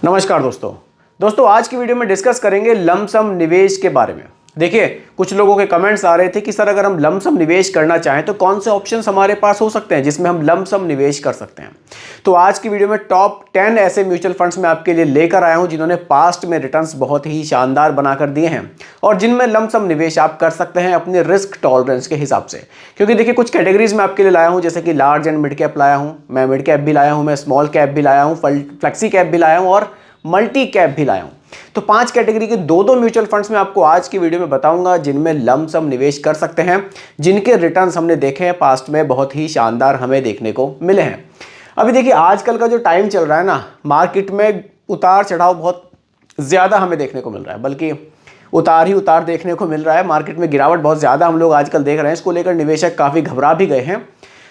नमस्कार दोस्तों आज की वीडियो में डिस्कस करेंगे लमसम निवेश के बारे में। देखिए, कुछ लोगों के कमेंट्स आ रहे थे कि सर अगर हम लमसम निवेश करना चाहें तो कौन से ऑप्शंस हमारे पास हो सकते हैं जिसमें हम लमसम निवेश कर सकते हैं। तो आज की वीडियो में टॉप 10 ऐसे म्यूचुअल फंड्स मैं आपके लिए लेकर आया हूं जिन्होंने पास्ट में रिटर्न्स बहुत ही शानदार बनाकर दिए हैं और जिनमें लमसम निवेश आप कर सकते हैं अपने रिस्क टॉलरेंस के हिसाब से। क्योंकि देखिए, कुछ कैटेगरीज में आपके लिए लाया हूं, जैसे कि लार्ज एंड मिड कैप लाया हूं, मैं मिड कैप भी लाया हूं, मैं स्मॉल कैप भी लाया हूं, फ्लेक्सी कैप भी लाया हूं और मल्टी कैप भी लाया हूं। तो 5 कैटेगरी के दो म्यूचुअल फंड्स में आपको आज की वीडियो में बताऊंगा जिनमें लमसम निवेश कर सकते हैं, जिनके रिटर्न्स हमने देखे हैं पास्ट में बहुत ही शानदार हमें देखने को मिले हैं। अभी देखिए, आजकल का जो टाइम चल रहा है ना, मार्केट में उतार चढ़ाव बहुत ज़्यादा हमें देखने को मिल रहा है, बल्कि उतार ही उतार देखने को मिल रहा है। मार्केट में गिरावट बहुत ज़्यादा हम लोग आजकल देख रहे हैं, इसको लेकर निवेशक काफ़ी घबरा भी गए हैं।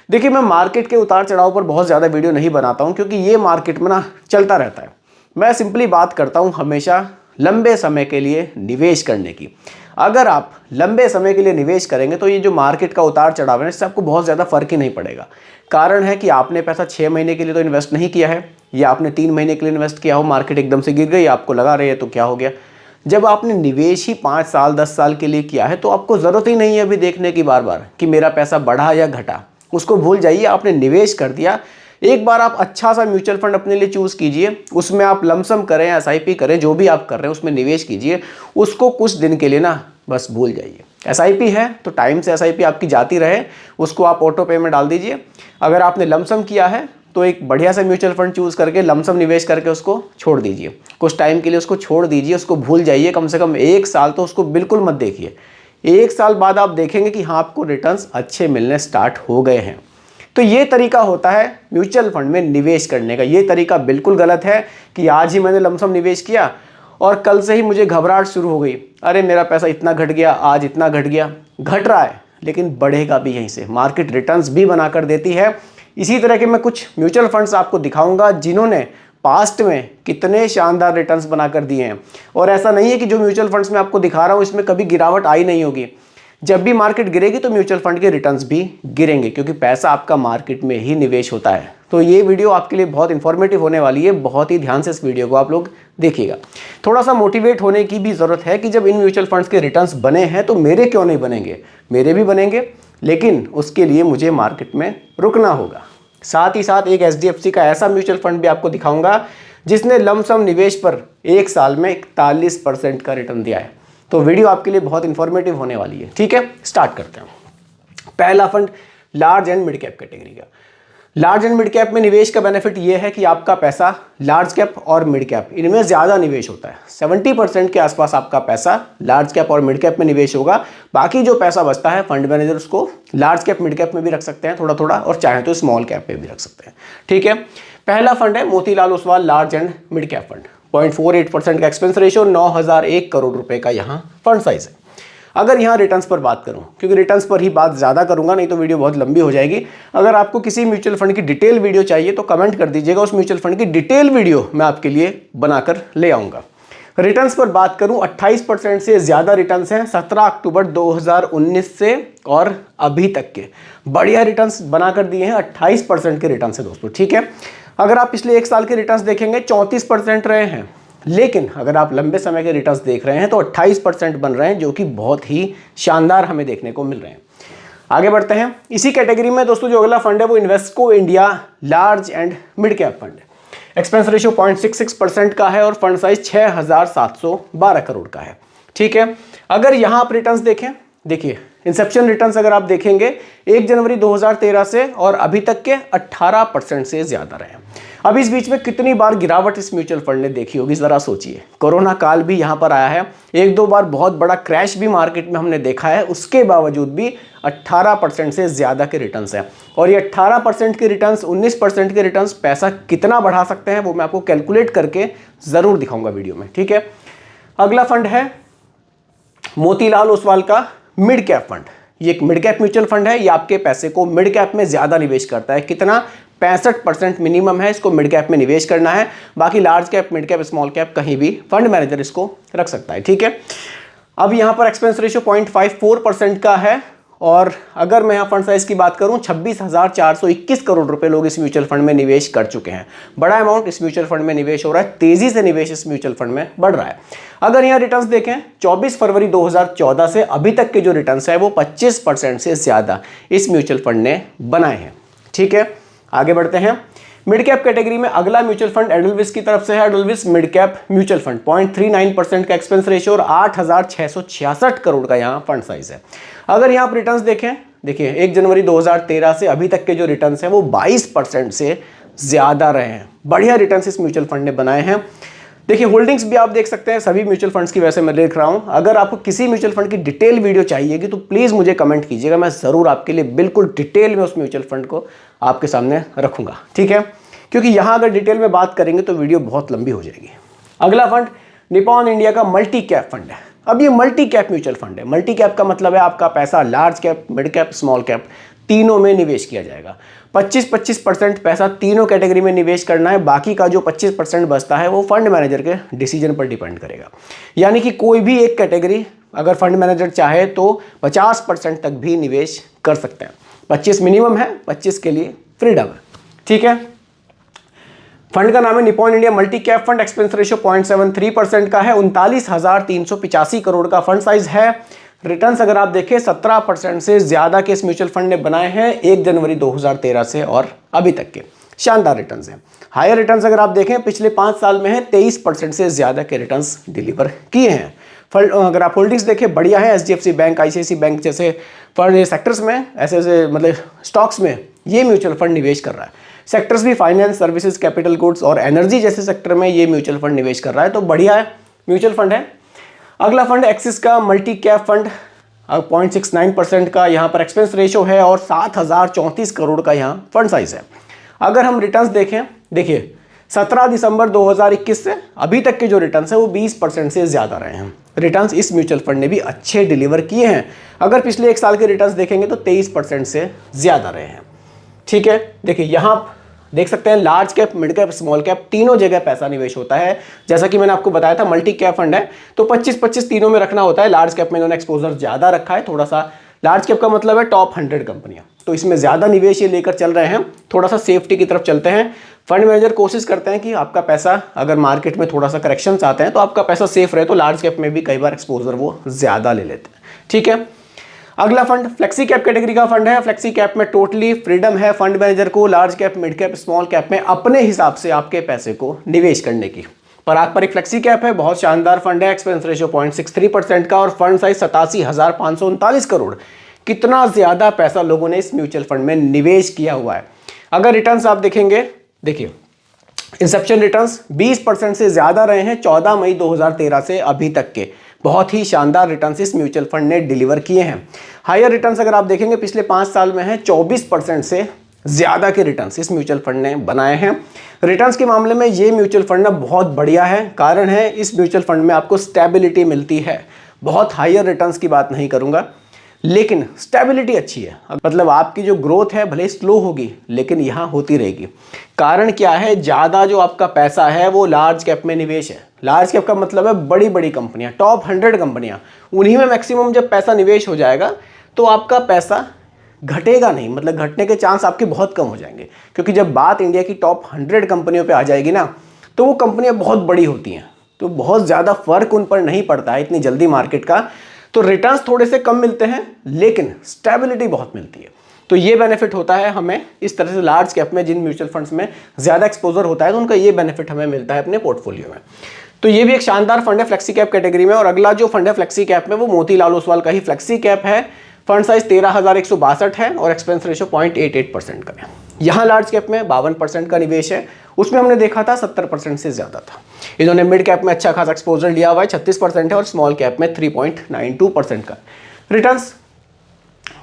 देखिए, मैं मार्केट के उतार चढ़ाव पर बहुत ज़्यादा वीडियो नहीं बनाता हूँ क्योंकि ये मार्केट में ना चलता रहता है। मैं सिंपली बात करता हूँ हमेशा लंबे समय के लिए निवेश करने की। अगर आप लंबे समय के लिए निवेश करेंगे तो ये जो मार्केट का उतार चढ़ाव है इससे आपको बहुत ज़्यादा फर्क ही नहीं पड़ेगा। कारण है कि आपने पैसा 6 महीने के लिए तो इन्वेस्ट नहीं किया है, या आपने 3 महीने के लिए इन्वेस्ट किया हो, मार्केट एकदम से गिर गई, आपको लगा रही है तो क्या हो गया। जब आपने निवेश ही 5 साल 10 साल के लिए किया है तो आपको ज़रूरत ही नहीं है अभी देखने की बार बार कि मेरा पैसा बढ़ा या घटा। उसको भूल जाइए, आपने निवेश कर दिया। एक बार आप अच्छा सा म्यूचुअल फंड अपने लिए चूज़ कीजिए, उसमें आप लमसम करें, एसआईपी करें, जो भी आप कर रहे हैं उसमें निवेश कीजिए। उसको कुछ दिन के लिए ना बस भूल जाइए। एसआईपी है तो टाइम से एसआईपी आपकी जाती रहे, उसको आप ऑटो पे में डाल दीजिए। अगर आपने लमसम किया है तो एक बढ़िया सा म्यूचुअल फंड चूज़ करके लमसम निवेश करके उसको छोड़ दीजिए। कुछ टाइम के लिए उसको छोड़ दीजिए, उसको भूल जाइए। कम से कम 1 साल तो उसको बिल्कुल मत देखिए। 1 साल बाद आप देखेंगे कि हाँ, आपको रिटर्न्स अच्छे मिलने स्टार्ट हो गए हैं। तो ये तरीका होता है म्यूचुअल फंड में निवेश करने का। ये तरीका बिल्कुल गलत है कि आज ही मैंने लमसम निवेश किया और कल से ही मुझे घबराहट शुरू हो गई, अरे मेरा पैसा इतना घट गया, आज इतना घट गया। घट रहा है लेकिन बढ़ेगा भी यहीं से। मार्केट रिटर्न्स भी बनाकर देती है। इसी तरह के मैं कुछ म्यूचुअल फंड्स आपको दिखाऊंगा जिन्होंने पास्ट में कितने शानदार रिटर्न्स बनाकर दिए हैं। और ऐसा नहीं है कि जो म्यूचुअल फंड्स मैं आपको दिखा रहा हूँ इसमें कभी गिरावट आई नहीं होगी। जब भी मार्केट गिरेगी तो म्यूचुअल फंड के रिटर्न्स भी गिरेंगे, क्योंकि पैसा आपका मार्केट में ही निवेश होता है। तो ये वीडियो आपके लिए बहुत इन्फॉर्मेटिव होने वाली है। बहुत ही ध्यान से इस वीडियो को आप लोग देखिएगा। थोड़ा सा मोटिवेट होने की भी ज़रूरत है कि जब इन म्यूचुअल फंड्स के रिटर्न्स बने हैं तो मेरे क्यों नहीं बनेंगे। मेरे भी बनेंगे, लेकिन उसके लिए मुझे मार्केट में रुकना होगा। साथ ही साथ एक HDFC का ऐसा म्यूचुअल फंड भी आपको दिखाऊंगा जिसने लमसम निवेश पर 1 साल में 41% का रिटर्न दिया है। तो वीडियो आपके लिए बहुत इंफॉर्मेटिव होने वाली है। ठीक है, स्टार्ट करते हैं। पहला fund large and mid cap category का। लार्ज एंड मिड कैप में निवेश का बेनिफिट ये है कि आपका पैसा लार्ज कैप और मिड कैप इनमें ज़्यादा निवेश होता है। 70% के आसपास आपका पैसा लार्ज कैप और मिड कैप में निवेश होगा। बाकी जो पैसा बचता है फंड मैनेजर उसको लार्ज कैप मिड कैप में भी रख सकते हैं थोड़ा थोड़ा, और चाहे तो स्मॉल कैप में भी रख सकते हैं। ठीक है, पहला फंड है Motilal Oswal large and mid cap fund. 0.48% का एक्सपेंस रेशियो, 9001 करोड़ रुपए का यहाँ फंड साइज है। अगर यहाँ रिटर्न्स पर बात करूँ, क्योंकि रिटर्न्स पर ही बात ज़्यादा करूँगा, नहीं तो वीडियो बहुत लंबी हो जाएगी। अगर आपको किसी म्यूचुअल फंड की डिटेल वीडियो चाहिए तो कमेंट कर दीजिएगा, उस म्यूचुअल फंड की डिटेल वीडियो मैं आपके लिए बनाकर ले आऊँगा। रिटर्न्स पर बात करूँ, 28% से ज़्यादा रिटर्न्स हैं 17 अक्टूबर 2019 से और अभी तक के। बढ़िया रिटर्न्स बनाकर दिए हैं, 28% के रिटर्न्स है दोस्तों। ठीक है, अगर आप पिछले 1 साल के रिटर्न्स देखेंगे 34% रहे हैं, लेकिन अगर आप लंबे समय के रिटर्न्स देख रहे हैं तो 28% बन रहे हैं, जो कि बहुत ही शानदार हमें देखने को मिल रहे हैं। आगे बढ़ते हैं। इसी कैटेगरी में दोस्तों जो अगला फंड है वो Invesco India large and mid cap fund है। एक्सपेंस रेशियो 0.66% का है और फंड साइज 6712 करोड़ का है। ठीक है, अगर यहाँ आप रिटर्न्स देखें, देखिए इंसेप्शन रिटर्न्स अगर आप देखेंगे 1 जनवरी 2013 से और अभी तक के 18% से ज़्यादा रहे। अब इस बीच में कितनी बार गिरावट इस म्यूचुअल फंड ने देखी होगी, ज़रा सोचिए। कोरोना काल भी यहाँ पर आया है, 1-2 बार बहुत बड़ा क्रैश भी मार्केट में हमने देखा है, उसके बावजूद भी 18% से ज़्यादा के रिटर्न्स हैं। और ये 18% के रिटर्न्स, 19% के रिटर्न्स पैसा कितना बढ़ा सकते हैं वो मैं आपको कैलकुलेट करके ज़रूर दिखाऊंगा वीडियो में। ठीक है, अगला फंड है मोतीलाल ओसवाल का मिड कैप फंड। ये एक मिड कैप म्यूचुअल फंड है। ये आपके पैसे को मिड कैप में ज़्यादा निवेश करता है। कितना? 65% मिनिमम है इसको मिड कैप में निवेश करना है। बाकी large cap, mid cap, small cap कहीं भी फंड मैनेजर इसको रख सकता है। ठीक है, अब यहाँ पर एक्सपेंस रेशियो 0.54% का है और अगर मैं यहाँ फंड साइज की बात करूँ 26,421 करोड़ रुपए लोग इस म्यूचुअल फंड में निवेश कर चुके हैं। बड़ा अमाउंट इस म्यूचुअल फंड में निवेश हो रहा है, तेजी से निवेश इस म्यूचुअल फंड में बढ़ रहा है। अगर यहाँ रिटर्न्स देखें 24 फरवरी 2014 से अभी तक के जो रिटर्न्स है वो 25% से ज़्यादा इस म्यूचुअल फंड ने बनाए हैं। ठीक है, आगे बढ़ते हैं। मिड कैप कैटेगरी में अगला म्यूचुअल फंड एडलविस की तरफ से है, एडलविस मिड कैप म्यूचुअल फंड। 0.39% का एक्सपेंस रेशियो और 8,666 करोड़ का यहाँ फंड साइज है। अगर यहाँ आप रिटर्न्स देखें, देखिए 1 जनवरी 2013 से अभी तक के जो रिटर्न्स हैं वो 22% से ज़्यादा रहे हैं। बढ़िया रिटर्न्स इस म्यूचुअल फंड ने बनाए हैं। देखिए होल्डिंग्स भी आप देख सकते हैं सभी म्यूचुअल फंड्स की, वैसे मैं देख रहा हूं। अगर आपको किसी म्यूचुअल फंड की डिटेल वीडियो चाहिएगी तो प्लीज़ मुझे कमेंट कीजिएगा, मैं ज़रूर आपके लिए बिल्कुल डिटेल में उस म्यूचुअल फंड को आपके सामने रखूंगा। ठीक है, क्योंकि यहाँ अगर डिटेल में बात करेंगे तो वीडियो बहुत लंबी हो जाएगी। अगला फंड निपॉन इंडिया का मल्टी कैप फंड है। अब ये मल्टी कैप म्यूचुअल फंड है। मल्टी कैप का मतलब है आपका पैसा large cap, mid cap, small cap तीनों में निवेश किया जाएगा। 25% पैसा तीनों कैटेगरी में निवेश करना है। बाकी का जो 25% बचता है वो फंड मैनेजर के डिसीजन पर डिपेंड करेगा। यानी कि कोई भी एक कैटेगरी अगर फंड मैनेजर चाहे तो 50% तक भी निवेश कर सकते हैं। 25 मिनिमम है, 25 के लिए फ्रीडम है। ठीक है, फंड का नाम है Nippon India multi cap fund. Expense ratio 0.73% का है। 39,385 करोड़ का फंड साइज है। रिटर्न्स अगर आप देखें 17% से ज़्यादा के इस म्यूचुअल फंड ने बनाए हैं 1 जनवरी 2013 से और अभी तक के। शानदार रिटर्न्स हैं। हायर रिटर्न्स अगर आप देखें पिछले 5 साल में है 23% से ज़्यादा के रिटर्न्स डिलीवर किए हैं। अगर आप होल्डिंग्स देखें बढ़िया है। HDFC बैंक, ICICI बैंक जैसे फंड सेक्टर्स में ऐसे मतलब स्टॉक्स में ये म्यूचुअल फंड निवेश कर रहा है। सेक्टर्स भी फाइनेंस सर्विसेज, कैपिटल गुड्स और एनर्जी जैसे सेक्टर में ये म्यूचुअल फंड निवेश कर रहा है, तो बढ़िया है म्यूचुअल फंड है। अगला फंड एक्सिस का मल्टी कैप फंड 0.69% का यहाँ पर एक्सपेंस रेशियो है और 7,034 करोड़ का यहाँ फंड साइज है। अगर हम रिटर्न्स देखें, देखिए 17 दिसंबर 2021 से अभी तक के जो रिटर्न्स है वो 20% से ज़्यादा रहे हैं। रिटर्न्स इस म्यूचुअल फंड ने भी अच्छे डिलीवर किए हैं। अगर पिछले 1 साल के रिटर्न्स देखेंगे तो 23% से ज़्यादा रहे हैं। ठीक है, देखिए यहाँ देख सकते हैं large cap, mid cap, small cap तीनों जगह पैसा निवेश होता है। जैसा कि मैंने आपको बताया था मल्टी कैप फंड है तो 25-25 तीनों में रखना होता है। लार्ज कैप में इन्होंने एक्सपोजर ज़्यादा रखा है, थोड़ा सा लार्ज कैप का मतलब है टॉप 100 कंपनियां, तो इसमें ज़्यादा निवेश ये लेकर चल रहे हैं। थोड़ा सा सेफ्टी की तरफ चलते हैं। फंड मैनेजर कोशिश करते हैं कि आपका पैसा अगर मार्केट में थोड़ा सा करेक्शंस आते हैं तो आपका पैसा सेफ रहे, तो लार्ज कैप में भी कई बार एक्सपोजर वो ज़्यादा ले लेते हैं। ठीक है, अगला फंड फ्लेक्सी कैप कैटेगरी का फंड है। फ्लेक्सी कैप में टोटली फ्रीडम है फंड मैनेजर को large cap, mid cap, small cap में अपने हिसाब से आपके पैसे को निवेश करने की। पारंपरिक फ्लेक्सी कैप है, बहुत शानदार फंड है। एक्सपेंस रेशियो 0.63% का और फंड साइज 87,539 करोड़। कितना ज्यादा पैसा लोगों ने इस म्यूचुअल फंड में निवेश किया हुआ है। अगर रिटर्न्स आप देखेंगे, देखिए इंसेप्शन रिटर्न्स 20% से ज्यादा रहे हैं 14 मई 2013 से अभी तक के। बहुत ही शानदार रिटर्न्स इस म्यूचुअल फंड ने डिलीवर किए हैं। हायर रिटर्न्स अगर आप देखेंगे पिछले 5 साल में है 24% से ज़्यादा के रिटर्न्स इस म्यूचुअल फंड ने बनाए हैं। रिटर्न्स के मामले में ये म्यूचुअल फंड ना बहुत बढ़िया है। कारण है इस म्यूचुअल फंड में आपको स्टेबिलिटी मिलती है। बहुत हायर रिटर्न्स की बात नहीं करूँगा, लेकिन स्टेबिलिटी अच्छी है। मतलब आपकी जो ग्रोथ है भले स्लो होगी लेकिन यहाँ होती रहेगी। कारण क्या है, ज़्यादा जो आपका पैसा है वो लार्ज कैप में निवेश है। लार्ज कैप का मतलब है बड़ी बड़ी कंपनियाँ, टॉप 100 कंपनियाँ, उन्हीं में मैक्सिमम जब पैसा निवेश हो जाएगा तो आपका पैसा घटेगा नहीं, मतलब घटने के चांस आपके बहुत कम हो जाएंगे। क्योंकि जब बात इंडिया की टॉप 100 कंपनियों पे आ जाएगी ना तो वो कंपनियाँ बहुत बड़ी होती हैं, तो बहुत ज़्यादा फर्क उन पर नहीं पड़ता है इतनी जल्दी मार्केट का। तो रिटर्न्स थोड़े से कम मिलते हैं लेकिन स्टेबिलिटी बहुत मिलती है। तो ये बेनिफिट होता है हमें इस तरह से। लार्ज कैप में जिन म्यूचुअल फंड्स में ज़्यादा एक्सपोजर होता है तो उनका ये बेनिफिट हमें मिलता है अपने पोर्टफोलियो में। तो ये भी एक शानदार फंड है फ्लेक्सी कैप कैटेगरी में। और अगला जो फंड है फ्लेक्सी कैप में वो मोतीलाल ओसवाल का ही फ्लेक्सी कैप है। फंड साइज 13,162 है और एक्सपेंस रेशियो 0.88% का है। यहाँ लार्ज कैप में 52% का निवेश है, उसमें हमने देखा था 70% से ज़्यादा था। इन्होंने मिड कैप में अच्छा खासा एक्सपोजर लिया हुआ है, 36% है, और स्मॉल कैप में 3.92% का। रिटर्न्स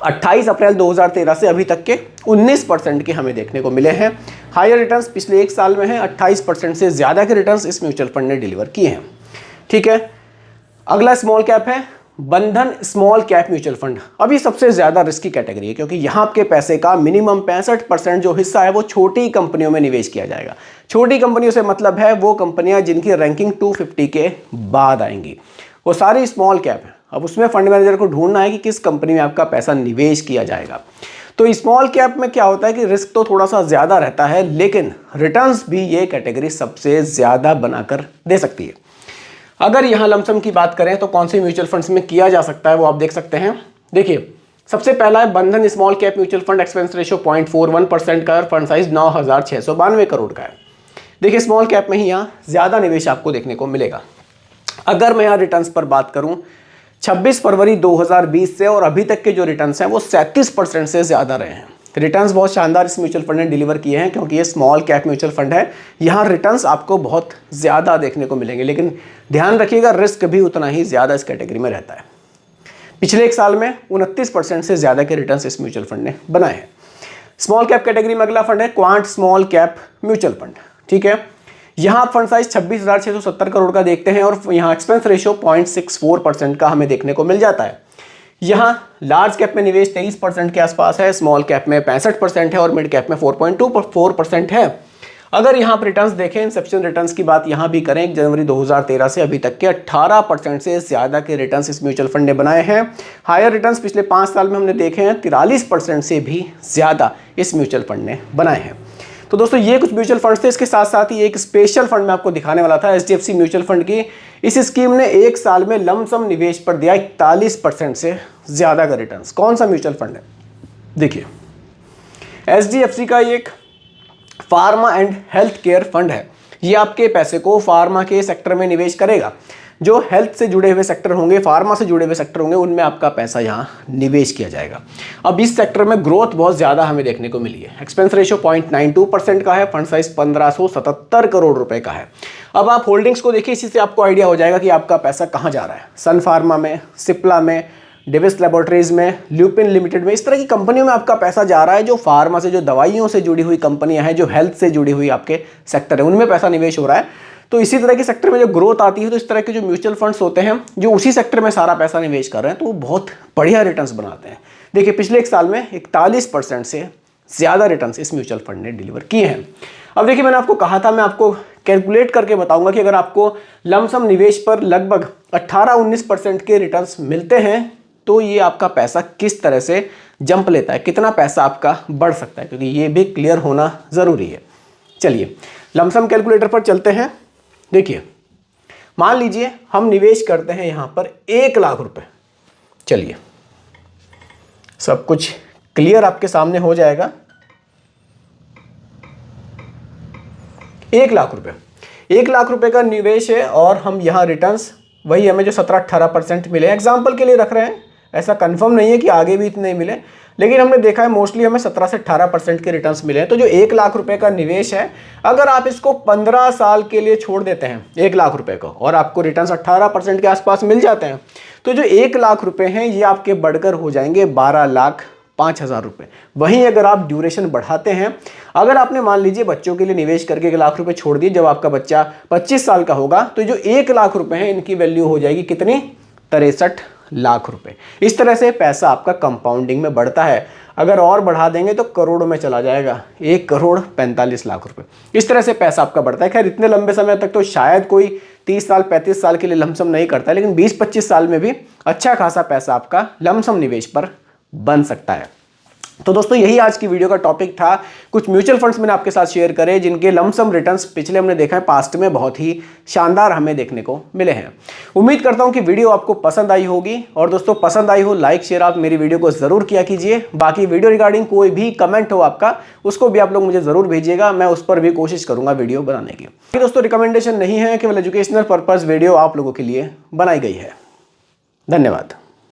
28 अप्रैल 2013 से अभी तक के 19% के हमें देखने को मिले हैं। हायर रिटर्न्स पिछले 1 साल में है, 28% से ज़्यादा के रिटर्न्स इस म्यूचुअल फंड ने डिलीवर किए हैं। ठीक है, अगला स्मॉल कैप है बंधन स्मॉल कैप म्यूचुअल फंड। अभी सबसे ज़्यादा रिस्की कैटेगरी है क्योंकि यहाँ आपके पैसे का मिनिमम 65% जो हिस्सा है वो छोटी कंपनियों में निवेश किया जाएगा। छोटी कंपनियों से मतलब है वो कंपनियाँ जिनकी रैंकिंग 250 के बाद आएंगी, वो सारी स्मॉल कैप है। अब उसमें फंड मैनेजर को ढूंढना है कि किस कंपनी में आपका पैसा निवेश किया जाएगा। तो स्मॉल कैप में क्या होता है कि रिस्क तो थोड़ा सा ज़्यादा रहता है, लेकिन रिटर्न्स भी ये कैटेगरी सबसे ज़्यादा बनाकर दे सकती है। अगर यहाँ लमसम की बात करें तो कौन से म्यूचुअल फंड्स में किया जा सकता है वो आप देख सकते हैं। देखिए, सबसे पहला है बंधन small cap mutual fund, expense ratio 0.41% का, फंड साइज 9,692 करोड़ का है। देखिए, स्मॉल कैप में ही यहाँ ज़्यादा निवेश आपको देखने को मिलेगा। अगर मैं यहाँ रिटर्न्स पर बात करूँ 26 फरवरी 2020 से और अभी तक के जो रिटर्न्स हैं वो 37% से ज़्यादा रहे हैं। रिटर्न्स बहुत शानदार इस म्यूचुअल फंड ने डिलीवर किए हैं, क्योंकि ये स्मॉल कैप म्यूचुअल फंड है। यहाँ रिटर्न्स आपको बहुत ज़्यादा देखने को मिलेंगे, लेकिन ध्यान रखिएगा रिस्क भी उतना ही ज़्यादा इस कैटेगरी में रहता है। पिछले एक साल में 29% से ज़्यादा के रिटर्न्स इस म्यूचुअल फंड ने बनाए हैं। स्मॉल कैप कैटेगरी में अगला फंड है quant small cap mutual fund. ठीक है, यहाँ आप फंड साइज 26,670 करोड़ का देखते हैं और यहाँ एक्सपेंस रेशियो 0.64% का हमें देखने को मिल जाता है। यहाँ लार्ज कैप में निवेश 23% के आसपास है, स्मॉल कैप में 65% है और मिड कैप में 4.24% है। अगर यहाँ पर रिटर्न्स देखें, इंसेप्शन रिटर्न्स की बात यहाँ भी करें, जनवरी 2013 से अभी तक के 18% से ज़्यादा के रिटर्न्स इस म्यूचुअल फंड ने बनाए हैं। हायर रिटर्न्स पिछले 5 साल में हमने देखे हैं, 43% से भी ज़्यादा इस म्यूचुअल फंड ने बनाए हैं। तो दोस्तों, ये कुछ म्यूचुअल फंड्स थे। इसके साथ साथ ही एक स्पेशल फंड मैं आपको दिखाने वाला था, HDFC म्यूचुअल फंड की। इस स्कीम ने एक साल में लमसम निवेश पर दिया 41% से ज़्यादा का रिटर्न्स। कौन सा म्यूचुअल फंड है? देखिए, HDFC का एक pharma and health care fund है। ये आपके पैसे को फार्मा के सेक्टर में निवेश करेगा। जो हेल्थ से जुड़े हुए सेक्टर होंगे, फार्मा से जुड़े हुए सेक्टर होंगे, उनमें आपका पैसा यहाँ निवेश किया जाएगा। अब इस सेक्टर में ग्रोथ बहुत ज़्यादा हमें देखने को मिली है। एक्सपेंस रेशियो 0.92% का है, फंड साइज 1577 करोड़ रुपए का है। अब आप होल्डिंग्स को देखिए, इसी से आपको आइडिया हो जाएगा कि आपका पैसा कहाँ जा रहा है। सन फार्मा में, सिप्ला में, डेविस लेबोरेटरीज में, ल्यूपिन लिमिटेड में, इस तरह की कंपनियों में आपका पैसा जा रहा है। जो फार्मा से, जो दवाइयों से जुड़ी हुई कंपनियां हैं, जो हेल्थ से जुड़ी हुई आपके सेक्टर है, उनमें पैसा निवेश हो रहा है। तो इसी तरह के सेक्टर में जो ग्रोथ आती है, तो इस तरह के जो म्यूचुअल फंड्स होते हैं जो उसी सेक्टर में सारा पैसा निवेश कर रहे हैं, तो वो बहुत बढ़िया रिटर्न्स बनाते हैं। देखिए, पिछले एक साल में 41% से ज़्यादा रिटर्न्स इस म्यूचुअल फंड ने डिलीवर किए हैं। अब देखिए, मैंने आपको कहा था, मैं आपको कैलकुलेट करके बताऊंगा कि अगर आपको लमसम निवेश पर लगभग 18-19% के रिटर्न्स मिलते हैं तो ये आपका पैसा किस तरह से जंप लेता है, कितना पैसा आपका बढ़ सकता है, क्योंकि ये भी क्लियर होना ज़रूरी है। चलिए, लमसम कैलकुलेटर पर चलते हैं। देखिए, मान लीजिए हम निवेश करते हैं यहाँ पर 1 लाख रुपए। चलिए, सब कुछ क्लियर आपके सामने हो जाएगा। 1 लाख रुपए, 1 लाख रुपए का निवेश है और हम यहाँ रिटर्न्स वही हमें जो 17-18% मिले, एग्जाम्पल के लिए रख रहे हैं, ऐसा कंफर्म नहीं है कि आगे भी इतने मिले, लेकिन हमने देखा है मोस्टली हमें 17 से 18% के रिटर्न्स मिले हैं। तो जो 1 लाख रुपए का निवेश है, अगर आप इसको 15 साल के लिए छोड़ देते हैं 1 लाख रुपए को, और आपको रिटर्न्स 18% के आसपास मिल जाते हैं, तो जो 1 लाख रुपए हैं ये आपके बढ़कर हो जाएंगे 12,05,000 रुपए। वहीं अगर आप ड्यूरेशन बढ़ाते हैं, अगर आपने मान लीजिए बच्चों के लिए निवेश करके 1 लाख रुपए छोड़ दिए, जब आपका बच्चा 25 साल का होगा तो जो 1 लाख रुपए हैं इनकी वैल्यू हो जाएगी कितनी? 63 लाख रुपए। इस तरह से पैसा आपका कंपाउंडिंग में बढ़ता है। अगर और बढ़ा देंगे तो करोड़ों में चला जाएगा, 1,45 लाख रुपए। इस तरह से पैसा आपका बढ़ता है। खैर, इतने लंबे समय तक तो शायद कोई 30 साल 35 साल के लिए लमसम नहीं करता, लेकिन 20-25 साल में भी अच्छा खासा पैसा आपका लमसम निवेश पर बन सकता है। तो दोस्तों, यही आज की वीडियो का टॉपिक था। कुछ म्यूचुअल फंड्स मैंने आपके साथ शेयर करे जिनके लमसम रिटर्न्स पिछले हमने देखा है पास्ट में बहुत ही शानदार हमें देखने को मिले हैं। उम्मीद करता हूं कि वीडियो आपको पसंद आई होगी, और दोस्तों पसंद आई हो लाइक शेयर आप मेरी वीडियो को जरूर किया कीजिए। बाकी वीडियो रिगार्डिंग कोई भी कमेंट हो आपका, उसको भी आप लोग मुझे जरूर भेजिएगा, मैं उस पर भी कोशिश करूंगा वीडियो बनाने की। दोस्तों, रिकमेंडेशन नहीं है, केवल एजुकेशनल पर्पज वीडियो आप लोगों के लिए बनाई गई है। धन्यवाद।